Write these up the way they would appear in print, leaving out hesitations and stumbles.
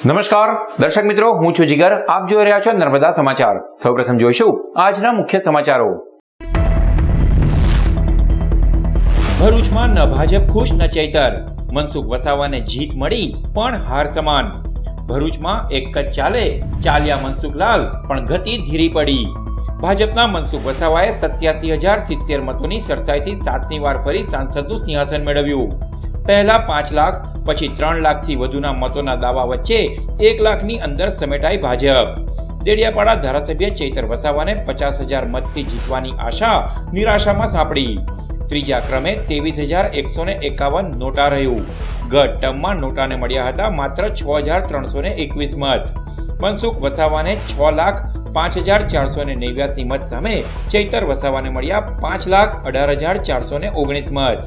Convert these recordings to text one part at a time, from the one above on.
નમસ્કાર દર્શક મિત્રો, હું છું જીગર. આપ જોઈ રહ્યા છો નર્મદા સમાચાર. સૌપ્રથમ જોઈશું આજના મુખ્ય સમાચારો. ભરૂચમાં ન ભાજપ ખુશ ન ચૈતર. મનસુખ વસાવાને જીત મળી પણ હાર સમાન. ભરૂચમાં એક જ ચાલ્યા મનસુખલાલ પણ ગતિ ધીરી પડી. ભાજપના મનસુખ વસાવાએ 87,070 મતોની સરસાઈથી 7મી વાર ફરી સાંસદનું સિંહાસન મેળવ્યું. પહેલા 5 લાખ, પછી 3 લાખથી વધુના મતોના દાવા વચ્ચે 1 લાખની અંદર સમેટાઈ ભાજપ. દેડિયાપાડા ધારાસભ્ય ચૈતર વસાવાને 50,000 મતથી જીતવાની આશા નિરાશામાં સાંપડી. ત્રીજા ક્રમે 23,151 નોટા રહ્યું. ગત ટર્મમાં નોટાને મળ્યા હતા માત્ર 6,321 મત. મનસુખ વસાવાને 6,05,489 મત સામે ચૈતર વસાવાને મળ્યા 5,18,419 મત.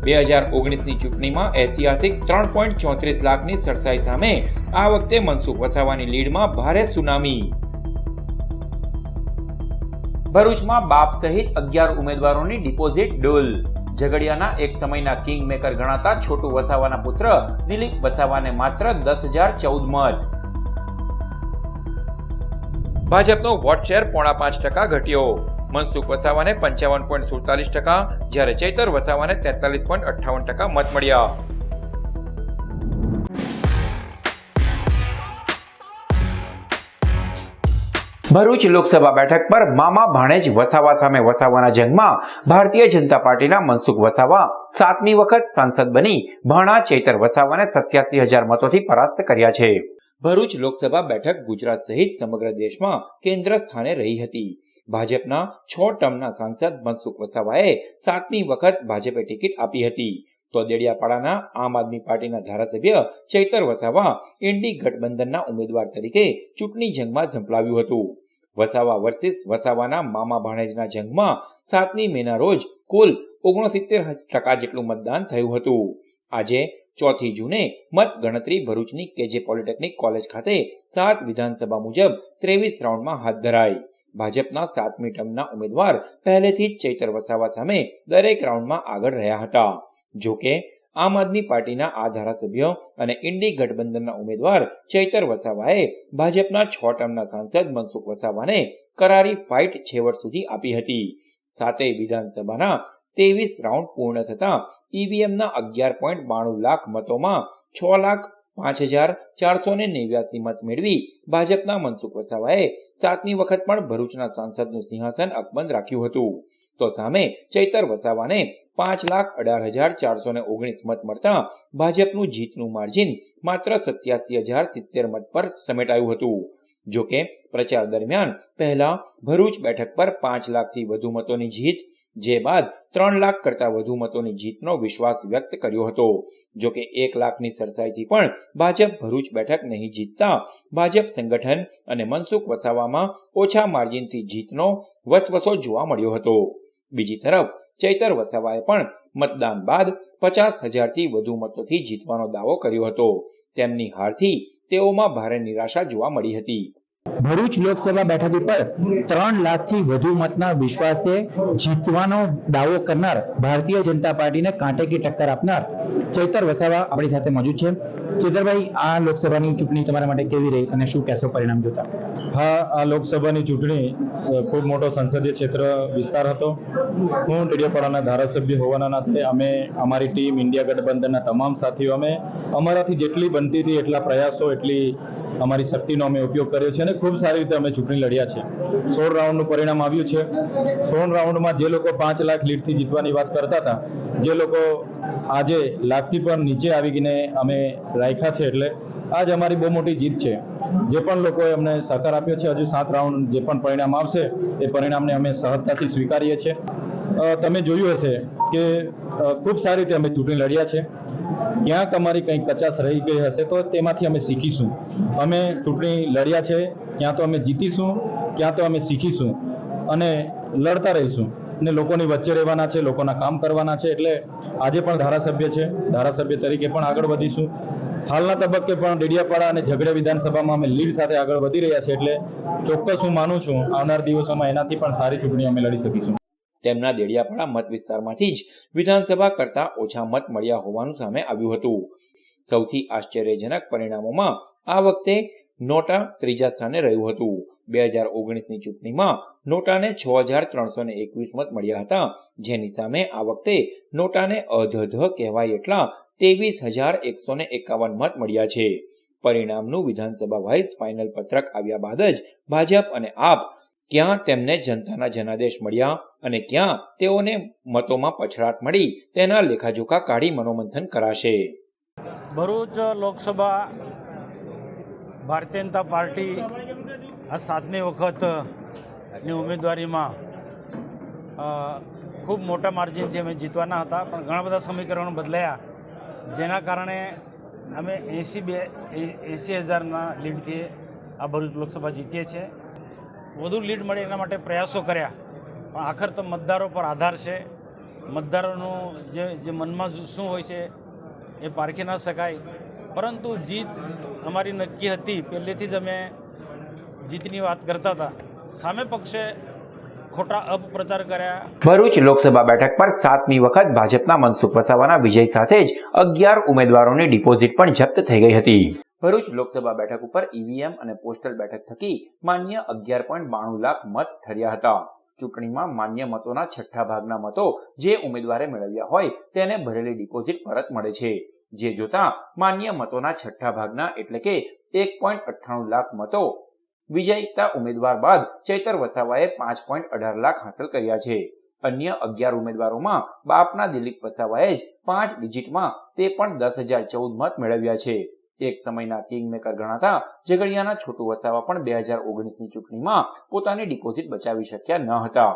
2019ની ચૂંટણીમાં ઐતિહાસિક 3.34 લાખની સરસાઈ સામે આ વખતે મનસુખ વસાવાની લીડમાં ભારે સુનામી. ભરૂચમાં બાપ સહિત 11 ઉમેદવારોની ડિપોઝિટ ડૂલ. ઝઘડિયાના એક સમયના કિંગ મેકર ગણાતા છોટુ વસાવાના પુત્ર દિલીપ વસાવાને માત્ર 10,014 મત. ભાજપનો વોટ શેર 5.5% ઘટ્યો. મનસુખ વસાવાને 55.47%, જ્યારે ચૈતર વસાવાને 43.58% મત મળ્યા. ભરૂચ લોકસભા બેઠક પર મામા ભાણેજ વસાવા સામે વસાવાના જંગમાં ભારતીય જનતા પાર્ટીના મનસુખ વસાવા 7મી વખત સાંસદ બની ભાણા ચૈતર વસાવાને 87,000 મતોથી પરાસ્ત કર્યા છે. ભરૂચ લોકસભા બેઠક ગુજરાત સહિત સમગ્ર દેશમાં કેન્દ્ર સ્થાને રહી હતી. ભાજપના 6 ટર્મના સાંસદ મનસુખ વસાવાએ 7મી વખત ભાજપે ટિકિટ આપી હતી. તો દેડિયાપાડાના આમ આદમી પાર્ટીના ધારાસભ્ય ચૈતર વસાવા ઇન્ડી ગઠબંધનના ઉમેદવાર તરીકે ચૂંટણી જંગમાં ઝંપલાવ્યું હતું. વસાવા વર્સિસ વસાવાના મામા ભાણેજના જંગમાં 7મી મેના રોજ કુલ 69% જેટલું મતદાન થયું હતું. આજે 4 જૂને મત ગણતરી ભરૂચની કેજે પોલિટેકનિક કોલેજ ખાતે 7 વિધાનસભા મુજબ 23 રાઉન્ડમાં હાથ ધરાઈ. ભાજપના 7મી ટર્મના ઉમેદવાર પહેલેથી જ ચૈતર વસાવા સામે દરેક રાઉન્ડમાં આગળ રહ્યા હતા. જો કે આમ આદમી પાર્ટીના આ ધારાસભ્યો અને ઇન્ડી ગઠબંધનના ઉમેદવાર ચૈતર વસાવાએ ભાજપના 6 ટર્મના સાંસદ મનસુખ વસાવાને કરારી ફાઇટ છેવટ સુધી આપી હતી. 7 વિધાનસભાના 23 રાઉન્ડ પૂર્ણ થતા ઈવીએમના 11.92 લાખ મતોમાં 6,05,489 મત મેળવી ભાજપના મનસુખ વસાવાએ 7મી વખત પણ ભરૂચના સાંસદનું સિંહાસન અકબંધ રાખ્યું હતું. તો સામે ચૈતર વસાવાને 5,18,419 મત મળતા ભાજપનું જીતનું માર્જિન માત્ર 87,070 મત પર સમેટાયું હતું. જો કે પ્રચાર દરમિયાન પહેલા ભરૂચ બેઠક પર 5 લાખથી વધુ મતોની જીત, જે બાદ 3 લાખ કરતા વધુ મતોની જીતનો વિશ્વાસ વ્યક્ત કર્યો હતો. જો કે 1 લાખની સરસાઈથી પણ ભાજપ ભરૂચ બેઠક નહીં જીતતા ભાજપ સંગઠન અને મનસુખ વસાવામાં ઓછા માર્જિનથી જીતનો વસવસો જોવા મળ્યો હતો. બીજી તરફ ચૈતર વસાવાએ પણ મતદાન બાદ 50,000થી વધુ મતોથી જીતવાનો દાવો કર્યો હતો. તેમની હારથી તેઓમાં ભારે નિરાશા જોવા મળી હતી. ભરૂચ લોકસભા બેઠક ઉપર 3 લાખથી વધુ મતના વિશ્વાસે જીતવાનો દાવો કરનાર ભારતીય જનતા પાર્ટીને કાંટે કી ટક્કર આપનાર ચૈતર વસાવા આપણી સાથે મોજૂદ છે. ચૈતરભાઈ, આ લોકસભાની ચૂંટણી તમારા માટે કેવી રહી અને શું કહેશો પરિણામ જોતા? હા, આ લોકસભાની ચૂંટણી ખૂબ મોટો સંસદીય ક્ષેત્ર વિસ્તાર હતો. હું ડેડિયાપાડાના ધારાસભ્ય હોવાના નાતે અમે અમારી ટીમ ઇન્ડિયા ગઠબંધનના તમામ સાથીઓ અમે અમારાથી જેટલી બનતી હતી એટલા પ્રયાસો, એટલી અમારી શક્તિનો અમે ઉપયોગ કર્યો છે અને ખૂબ સારી રીતે અમે ચૂંટણી લડ્યા છે. 16 રાઉન્ડનું પરિણામ આવ્યું છે. 16 રાઉન્ડમાં જે લોકો 5 લાખ લીડથી જીતવાની વાત કરતા હતા, જે લોકો આજે લાખથી પણ નીચે આવી ગઈને અમે રાખ્યા છે, એટલે આજ અમારી બહુ મોટી જીત છે. જે પણ લોકોએ અમને સહકાર આપ્યો છે, હજુ 7 રાઉન્ડ જે પણ પરિણામ આવશે એ પરિણામને અમે સહજતાથી સ્વીકારીએ છીએ. તમે જોયું હશે કે ખૂબ સારી રીતે અમે ચૂંટણી લડ્યા છે. ક્યાંક અમારી કંઈક કચાશ રહી ગઈ હશે તો તેમાંથી અમે શીખીશું. અમે ચૂંટણી લડ્યા છે, ક્યાં તો અમે જીતીશું, ક્યાં તો અમે શીખીશું અને લડતા રહીશું અને લોકોની વચ્ચે રહેવાના છે, લોકોના કામ કરવાના છે. એટલે આજે પણ ધારાસભ્ય છે, ધારાસભ્ય તરીકે પણ આગળ વધીશું. હાલના તબક્કે પણ ડેડિયાપાડા અને ઝઘડિયા વિધાનસભામાં અમે લીડ સાથે આગળ વધી રહ્યા છે. એટલે ચોક્કસ હું માનું છું આવનાર દિવસોમાં એનાથી પણ સારી ચૂંટણી અમે લડી શકીશું. તેમના દેડિયાપાડા મત વિસ્તારમાંથી જ વિધાનસભા કરતા ઓછા મત મળ્યા હોવાનું સામે આવ્યું હતું. સૌથી આશ્ચર્યજનક પરિણામોમાં આ વખતે નોટા ત્રીજા સ્થાને રહ્યું હતું. 2019ની ચૂંટણીમાં નોટાને 6,321 મત મળ્યા હતા, જેની સામે આ વખતે નોટાને અધધ કહેવાય એટલા 23,151 મત મળ્યા છે. પરિણામનું વિધાનસભા વાઇઝ ફાઇનલ પત્રક આવ્યા બાદ જ ભાજપ અને આપ ક્યાં તેમને જનતાના જનાદેશ મળ્યા અને ક્યાં તેઓને મતોમાં પછડાટ મળી તેના લેખાજોખા કાઢી મનોમંથન કરાશે. ભરૂચ લોકસભા ભારતીય જનતા પાર્ટી આ 7મી વખતની ઉમેદવારીમાં ખૂબ મોટા માર્જિનથી અમે જીતવાના હતા, પણ ઘણા બધા સમીકરણો બદલાયા, જેના કારણે અમે 80,000ના લીડથી આ ભરૂચ લોકસભા જીતીએ છીએ. વધુ લીડ મળે એના માટે પ્રયાસો કર્યા, પણ આખર તો મતદારો પર આધાર છે. મતદારોનું જે મનમાં શું હોય છે એ પારખી ન શકાય, પરંતુ જીત અમારી નક્કી હતી. પહેલેથી જ અમે જીતની વાત કરતા હતા. સામે પક્ષે ખોટા અપપ્રચાર કર્યા. ભરૂચ લોકસભા બેઠક પર 7મી વખત ભાજપના મનસુખ વસાવાના વિજય સાથે જ 11 ઉમેદવારોની ડિપોઝિટ પણ જપ્ત થઈ ગઈ હતી. ભરૂચ લોકસભા બેઠક ઉપર ઈવીએમ અને પોસ્ટલ બેઠક થકી માન્ય 11.92 લાખ મત ઠર્યા હતા. ચૂંટણીમાં માન્ય મતોના છઠ્ઠા ભાગના મતો જે ઉમેદવારે મેળવ્યા હોય તેને ભરેલી ડિપોઝિટ પરત મળે છે. જે જોતા માન્ય મતોના છઠ્ઠા ભાગના એટલે કે 1.98 લાખ મતો વિજયતા ઉમેદવાર બાદ ચૈતર વસાવાએ 5.18 લાખ હાંસલ કર્યા છે. અન્ય 11 ઉમેદવારોમાં બાપના દિલીપ વસાવાએ જ 5 ડિજિટમાં તે પણ 10,014 મત મેળવ્યા છે. એક સમયના કિંગમેકર ગણાતા ઝઘડિયાના છોટુ વસાવા પણ 2019ની ચૂંટણીમાં પોતાની ડિપોઝિટ બચાવી શક્યા ન હતા.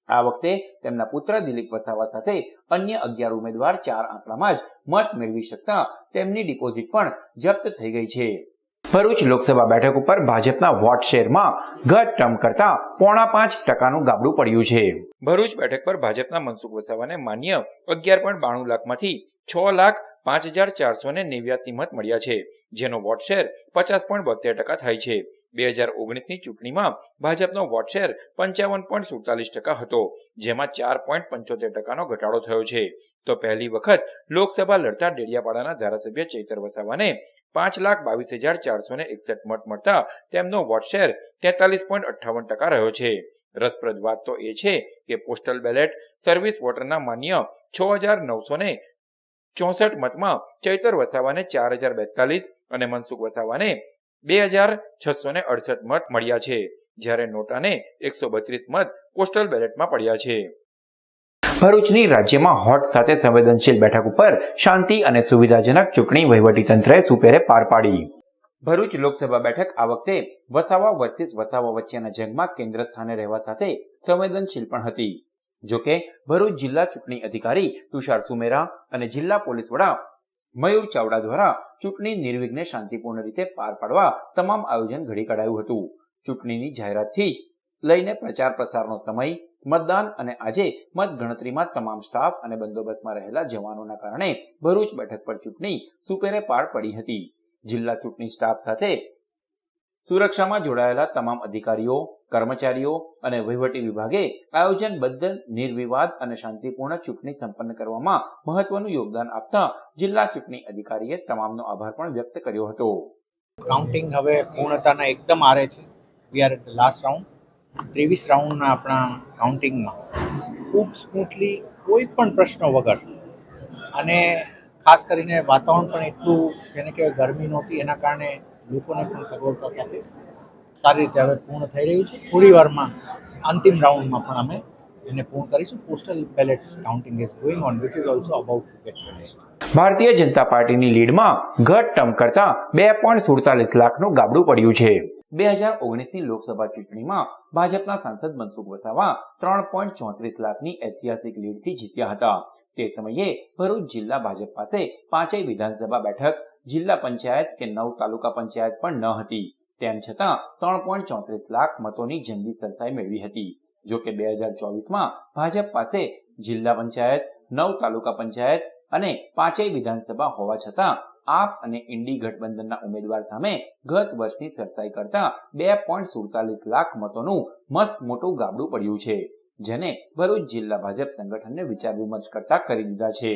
આ વખતે તેમના પુત્ર દિલીપ વસાવા સાથે અન્ય 11 ઉમેદવાર 4 આંકડામાં જ મત મેળવી શકતા તેમની ડિપોઝિટ પણ જપ્ત થઈ ગઈ છે. ભરૂચ લોકસભા બેઠક ઉપર ભાજપના વોટ શેરમાં ગત ટર્મ કરતા 0.5% ગાબડું પડ્યું છે. ભરૂચ બેઠક પર ભાજપના મનસુખ વસાવાને માન્ય 11.92 લાખમાંથી 6,05,489 મત મળ્યા છે, જેનો વોટ શેર 50.72% થાય છે. 2019ની ચૂંટણીમાં ભાજપનો વોટ શેર 55.47% હતો, જેમાં 4.75%નો ઘટાડો થયો છે. તો પહેલી વખત લોકસભા લડતા ડેડિયાપાડાના ધારાસભ્ય ચૈતર વસાવાને 5,22,461 મત મળતા તેમનો વોટ શેર 43.58% રહ્યો છે. રસપ્રદ વાત તો એ છે કે પોસ્ટલ બેલેટ સર્વિસ વોટરના માન્ય 6,964 મતમાં ચૈતર વસાવાને 4,042 અને મનસુખ વસાવાને 2,668 મત મળ્યા છે, જ્યારે નોટાને 132 મત પોસ્ટલ બેલેટમાં પડ્યા છે. ભરૂચની રાજ્યમાં હોટ સાથે સંવેદનશીલ બેઠક ઉપર શાંતિ અને સુવિધાજનક ચૂંટણી વહીવટીતંત્રએ સુપેરે પાર પાડી. ભરૂચ લોકસભા બેઠક આ વખતે વસાવા વર્સિસ વસાવા વચ્ચેના જંગમાં કેન્દ્ર સ્થાને રહેવા સાથે સંવેદનશીલ પણ હતી. જોકે ભરૂચ જિલ્લા ચૂંટણી અધિકારી તુષાર સુમેરા અને જિલ્લા પોલીસ વડા મયુર ચાવડા દ્વારા ચૂંટણી નિર્વિઘ્ને શાંતિપૂર્ણ રીતે પાર પાડવા તમામ આયોજન ઘડી કાઢાયું હતું. ચૂંટણીની જાહેરાતથી લઈને પ્રચાર પ્રસારનો સમય, મતદાન અને આજે મતગણતરીમાં તમામ સ્ટાફ અને બંદોબસ્તમાં રહેલા જવાનોના કારણે ભરૂચ બેઠક પર ચૂંટણી સુપેરે પાર પડી હતી. જિલ્લા ચૂંટણી સ્ટાફ સાથે સુરક્ષામાં જોડાયેલા તમામ અધિકારીઓ, કર્મચારીઓ અને વહીવટી વિભાગે આયોજનબદ્ધ નિર્વિવાદ અને શાંતિપૂર્ણ ચૂંટણી સંપન્ન કરવામાં મહત્વનું યોગદાન આપતા જિલ્લા ચૂંટણી અધિકારીએ તમામનો આભાર પણ વ્યક્ત કર્યો હતો. કાઉન્ટિંગ હવે પૂર્ણતાના એકદમ આરે છે. We are at the last round. 23 રાઉન્ડના આપણા કાઉન્ટિંગમાં ખૂબ સ્મૂથલી, કોઈ પણ પ્રશ્નો વગર, અને ખાસ કરીને વાતાવરણ પણ એટલું જેને કહેવાય ગરમી નહોતી, એના કારણે લોકોને પણ સગવડતા સાથે સારી રીતે હવે પૂર્ણ થઈ રહ્યું છે. થોડી વારમાં અંતિમ રાઉન્ડમાં પણ અમે એને પૂર્ણ કરીશું. Postal ballots counting is going on which is also about to get finished. Bharatiya Janata પાર્ટીની લીડમાં ગત ટર્મ કરતા 2.47 લાખનું ગાબડું પડ્યું છે. 2019ની લોકસભા ચૂંટણીમાં ભાજપના સાંસદ મનસુખ વસાવા 3.34 લાખની ઐતિહાસિક લીડથી જીત્યા હતા. તે સમયે ભરૂચ જિલ્લા ભાજપ પાસે 5 વિધાનસભા બેઠક, જિલ્લા પંચાયત કે 9 તાલુકા પંચાયત પણ ન હતી. તેમ છતાં 3.34 લાખ મતોની જંગી સરસાઈ મેળવી હતી. જો કે 2024માં ભાજપ પાસે જિલ્લા પંચાયત, 9 તાલુકા પંચાયત અને 5 વિધાનસભા હોવા છતાં આપ અને ઇન્ડી ગઠબંધનના ઉમેદવાર સામે ગત વર્ષની સરસાઈ કરતા 2.47 લાખ મતોનું મસ્ત મોટું ગાબડું પડ્યું છે, જેને ભરૂચ જિલ્લા ભાજપ સંગઠનને વિચાર વિમર્શ કરતા કરી દીધા છે.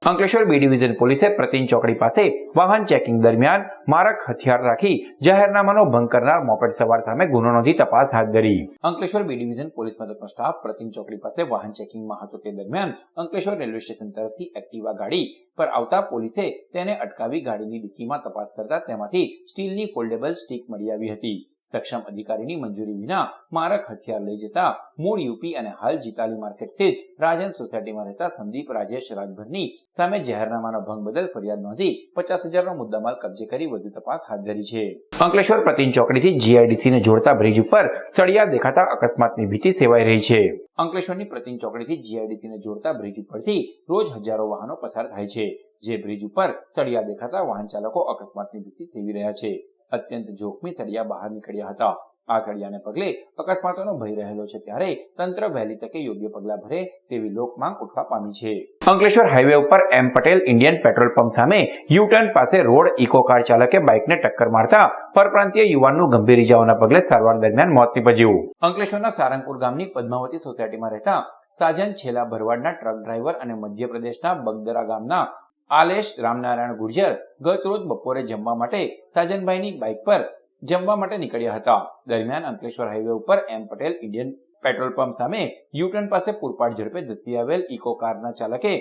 અંકલેશ્વર બી ડિવિઝન પોલીસે પ્રતિન ચોકડી પાસે વાહન ચેકિંગ દરમિયાન મારક હથિયાર રાખી જાહેરનામાનો ભંગ કરનાર મોપેડ સવાર સામે ગુનો નોંધી તપાસ હાથ ધરી. અંકલેશ્વર બી ડિવિઝન પોલીસ મથકનો સ્ટાફ પ્રતિન ચોકડી પાસે વાહન ચેકિંગમાં હતો તે દરમિયાન અંકલેશ્વર રેલવે સ્ટેશન તરફથી એક્ટિવા ગાડી પર આવતા પોલીસે તેને અટકાવી ગાડીની ડિક્કીમાં તપાસ કરતા તેમાંથી સ્ટીલની ફોલ્ડેબલ સ્ટીક મળી આવી હતી. સક્ષમ અધિકારીની મંજૂરી વિના મારક હથિયાર લઈ જતા મૂળ યુપી અને હાલ જીતાલી માર્કેટ સ્થિત રાજન સોસાયટીમાં રહેતા સંદીપ રાજેશ રાજભરની સામે જાહેરનામાનો ભંગ બદલ ફરિયાદ નોંધી 50,000નો મુદ્દામાલ કબજે કરી વધુ તપાસ હાથ ધરી છે. અંકલેશ્વર પ્રતિન ચોકડીથી જીઆઈડીસીને જોડતા બ્રિજ ઉપર સળિયા દેખાતા અકસ્માતની ભીતિ સેવાઈ રહી છે. અંકલેશ્વરની પ્રતિન ચોકડીથી જીઆઈડીસીને જોડતા બ્રિજ ઉપરથી રોજ હજારો વાહનો પસાર થાય છે, જે બ્રિજ ઉપર સળિયા દેખાતા વાહન ચાલકો અકસ્માતની ભીતિ સેવી રહ્યા છે. અત્યંત જોખમી સળિયા બહાર નીકળ્યા હતા. આ સળિયાને પગલે અકસ્માતોનો ભય રહેલો છે, ત્યારે તંત્ર વહેલી તકે યોગ્ય પગલાં ભરે તેવી લોકમાંગ ઉઠવા પામી છે. અંકલેશ્વર હાઈવે ઉપર એમ પટેલ ઇન્ડિયન પેટ્રોલ પંપ સામે યુ-ટર્ન પાસે રોડ ઇકો કાર ચાલકે બાઇકને ટક્કર મારતા પરપ્રાંતીય યુવાનનું ગંભીર ઇજાઓના પગલે સારવાર દરમિયાન મોત નીપજ્યું. અંકલેશ્વરના સારંગપુર ગામની પદ્માવતી સોસાયટીમાં રહેતા સાજન છેલા ભરવાડના ટ્રક ડ્રાઈવર અને મધ્યપ્રદેશના બગદરા ગામના આલેશ રામનારાયણ ગુર્જર ગત રોજ બપોરે જમવા માટે સાજનભાઈની બાઇક પર જમવા માટે નીકળ્યા હતા. દરમિયાન અંકલેશ્વર હાઈવે ઉપર એમ પટેલ ઇન્ડિયન પેટ્રોલ પંપ સામે યુટર્ન પાસે પૂરપાટ ઝડપે ધસી આવેલ ઇકો કારના ચાલકે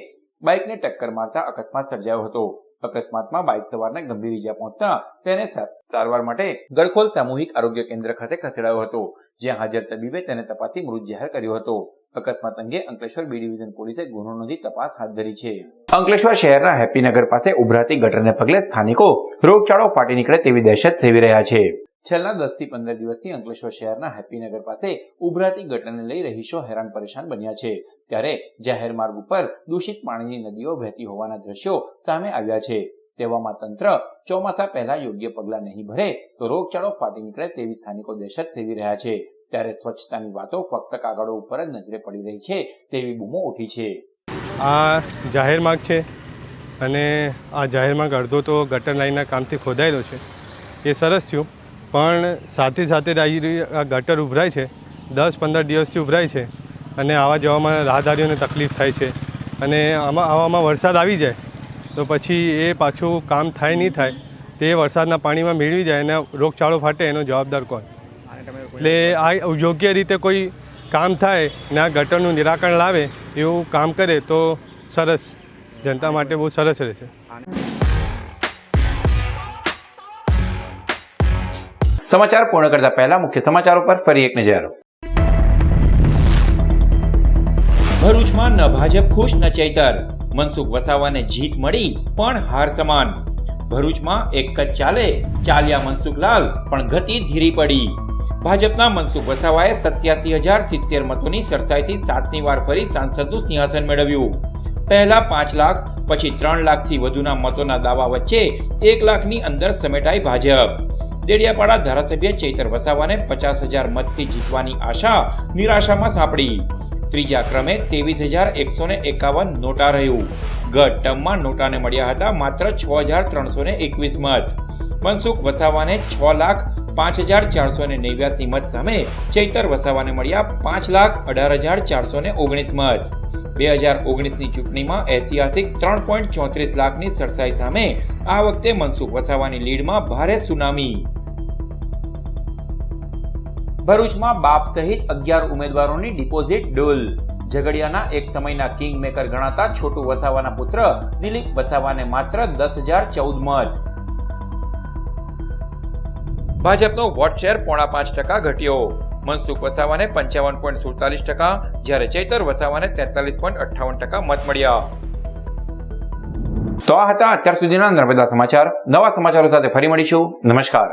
બાઇકને ટક્કર મારતા અકસ્માત સર્જાયો હતો. અકસ્માતમાં બાઇક સવારને ગંભીર ઈજા પહોંચતા તેને સારવાર માટે ગડખોલ સામૂહિક આરોગ્ય કેન્દ્ર ખાતે ખસેડાયો હતો, જ્યાં હાજર તબીબે તેને તપાસી મૃત જાહેર કર્યો હતો. અકસ્માત અંગે અંકલેશ્વર બી ડિવિઝન પોલીસે ગુનો નોંધી તપાસ હાથ ધરી છે. અંકલેશ્વર શહેરના હેપીનગર પાસે ઉભરાતી ગટરને પગલે સ્થાનિકો રોગચાળો ફાટી નીકળે તેવી દહેશત સેવી રહ્યા છે. છેલ્લા 10 થી 15 દિવસથી અંકલેશ્વર શહેરના હેપીનગર પાસે ઉભરાતી ગટરને લઈ રહીશો હેરાન પરેશાન બન્યા છે, ત્યારે જાહેર માર્ગ ઉપર દૂષિત પાણીની નદીઓ વહેતી હોવાના દ્રશ્યો સામે આવ્યા છે. તેવામાં તંત્ર ચોમાસા પહેલા યોગ્ય પગલાં નહીં ભરે તો રોગચાળો ફાટી નીકળે તેવી સ્થાનિકો દહેશત સેવી રહ્યા છે, ત્યારે સ્વચ્છતાની વાતો ફક્ત કાગળો ઉપર જ નજરે પડી રહી છે તેવી બૂમો ઉઠી છે. આ જાહેર માર્ગ છે અને આ જાહેર માર્ગ અડધો તો ગટર લાઈનના કામથી ખોદાયેલો છે, એ સરસ થયું, પણ સાથે સાથે આ ગટર ઉભરાય છે, 10-15 દિવસથી ઉભરાય છે અને આવા જવામાં રાહદારીઓને તકલીફ થાય છે. અને આવામાં વરસાદ આવી જાય તો પછી એ પાછું કામ થાય નહીં થાય, તે વરસાદના પાણીમાં મેળવી જાય અને રોગચાળો ફાટે એનો જવાબદાર કોણ? એટલે આ યોગ્ય રીતે કોઈ કામ થાય ને આ ગટરનું નિરાકરણ લાવે એવું કામ કરે તો સરસ, જનતા માટે બહુ સરસ રહેશે. સમાચાર પૂર્ણ કરતા પહેલા મુખ્ય સમાચારો પર ફરી એક નજર. ભરૂચમાં ન ભાજપ ખુશ ન ચૈતર, મનસુખ વસાવાને જીત મળી પણ હાર સમાન. ભરૂચમાં એક જ ચાલ્યા મનસુખલાલ પણ ગતિ ધીરી પડી. ભાજપના મનસુખ વસાવાએ 87,070 મતોની સરસાઈથી 7મી વાર ફરી સાંસદનું સિંહાસન મેળવ્યું. પહેલા 5 લાખ પછી 3 લાખથી વધુના મતોના દાવા વચ્ચે 1 લાખની અંદર સમેટાઈ ભાજપ. દેડિયાપાડા ધારાસભ્ય ચૈતર વસાવાને 50,000 મતથી જીતવાની આશા નિરાશામાં સાંપડી. ત્રીજા ક્રમે 23,151 નોટા રહ્યું. ગત ટર્મમાં નોટાને મળ્યા હતા માત્ર 6,321 મત. મનસુખ વસાવાને 6,05,489 મત સામે ચૈતર વસાવાને મળ્યા 5,18,419 મત. 2019ની ચૂંટણીમાં ઐતિહાસિક 3.34 લાખની સરસાઈ સામે આ વખતે મનસુખ વસાવાની લીડમાં ભારે સુનામી. ભરૂચમાં બાપ સહિત 11 ઉમેદવારોની ડિપોઝિટ ડૂલ. ઝઘડિયાના એક સમયના કિંગ મેકર ગણાતા છોટુ વસાવાના પુત્ર દિલીપ વસાવાને માત્ર 10,014 મત. ભાજપનો વોટ શેર 5.5% ઘટ્યો. મનસુખ વસાવાને 55.47%, જ્યારે ચૈતર વસાવાને 43.58% મત મળ્યા. તો આ હતા અત્યાર સુધીના નર્મદા સમાચાર. નવા સમાચારો સાથે ફરી મળીશું. નમસ્કાર.